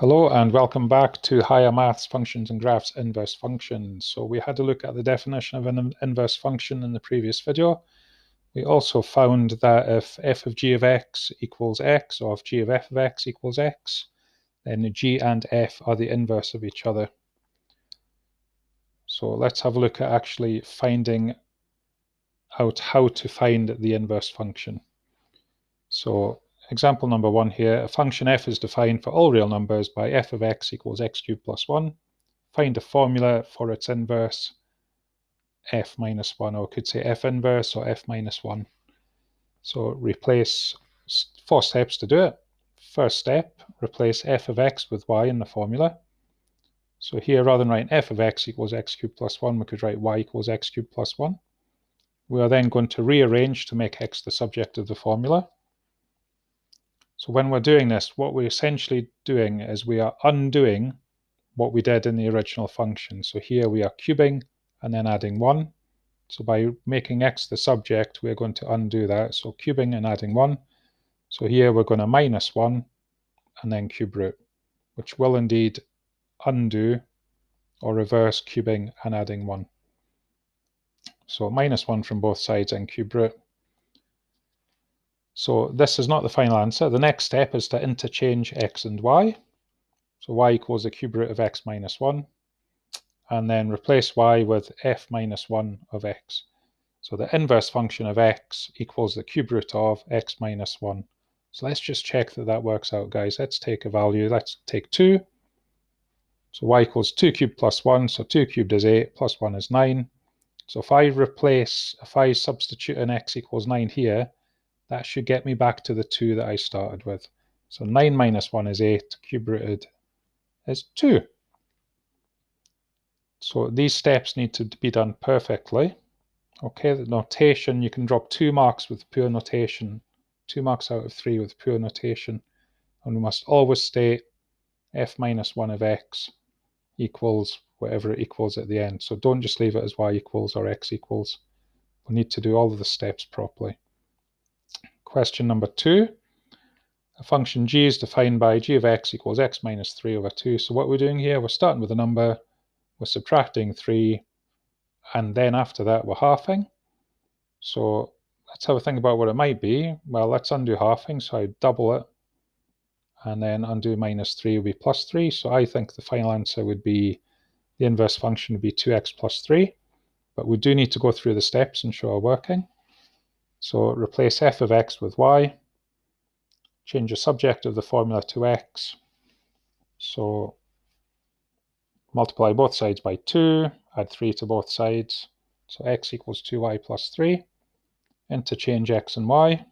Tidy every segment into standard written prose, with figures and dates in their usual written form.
Hello and welcome back to Higher Maths Functions and Graphs Inverse Functions. So we had a look at the definition of an inverse function in the previous video. We also found that if f of g of x equals x, or if g of f of x equals x, then g and f are the inverse of each other. So let's have a look at actually finding out how to find the inverse function. So example number 1 here, a function f is defined for all real numbers by f of x equals x cubed plus 1. Find a formula for its inverse, f minus 1, or I could say f inverse or f minus 1. So replace 4 steps to do it. First step, replace f of x with y in the formula. So here, rather than writing f of x equals x cubed plus 1, we could write y equals x cubed plus 1. We are then going to rearrange to make x the subject of the formula. So when we're doing this, what we're essentially doing is we are undoing what we did in the original function. So here we are cubing and then adding 1. So by making x the subject, we're going to undo that. So cubing and adding 1. So here we're going to minus 1 and then cube root, which will indeed undo or reverse cubing and adding 1. So minus 1 from both sides and cube root. So this is not the final answer. The next step is to interchange x and y. So y equals the cube root of x minus 1. And then replace y with f minus 1 of x. So the inverse function of x equals the cube root of x minus 1. So let's just check that that works out, guys. Let's take a value. Let's take 2. So y equals 2 cubed plus 1. So 2 cubed is 8, plus 1 is 9. So if I substitute in x equals 9 here, that should get me back to the 2 that I started with. So 9 minus 1 is 8, cube rooted is 2. So these steps need to be done perfectly. Okay, the notation, you can drop 2 marks with pure notation, 2 marks out of 3 with pure notation, and we must always state f minus 1 of x equals whatever it equals at the end. So don't just leave it as y equals or x equals. We need to do all of the steps properly. Question number 2. A function g is defined by g of x equals x minus 3 over 2. So what we're doing here, we're starting with a number, we're subtracting 3, and then after that we're halving. So let's have a think about what it might be. Well, let's undo halving, so I double it, and then undo minus 3 will be plus 3. So I think the final answer would be, the inverse function would be 2x plus 3. But we do need to go through the steps and show our working. So replace f of x with y. Change the subject of the formula to x. So multiply both sides by 2, add 3 to both sides. So x equals 2y plus 3. Interchange x and y.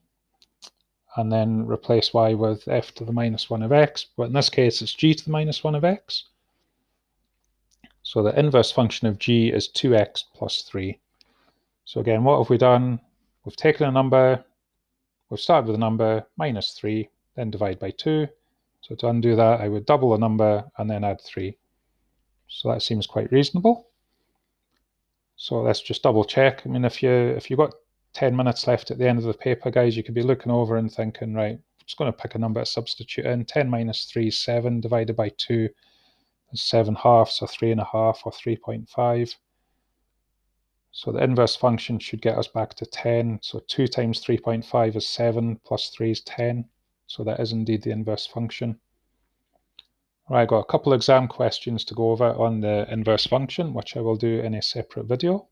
And then replace y with f to the minus 1 of x. But in this case, it's g to the minus 1 of x. So the inverse function of g is 2x plus 3. So again, what have we done? We've taken a number, we've started with a number, minus 3, then divide by 2. So to undo that, I would double the number and then add 3. So that seems quite reasonable. So let's just double check. I mean, if you've got 10 minutes left at the end of the paper, guys, you could be looking over and thinking, right, I'm just going to pick a number to substitute in. 10 minus 3 is 7, divided by 2 is 7 halves, or 3.5, or 3.5. So the inverse function should get us back to 10. So 2 times 3.5 is 7, plus 3 is 10. So that is indeed the inverse function. Right, I've got a couple exam questions to go over on the inverse function, which I will do in a separate video.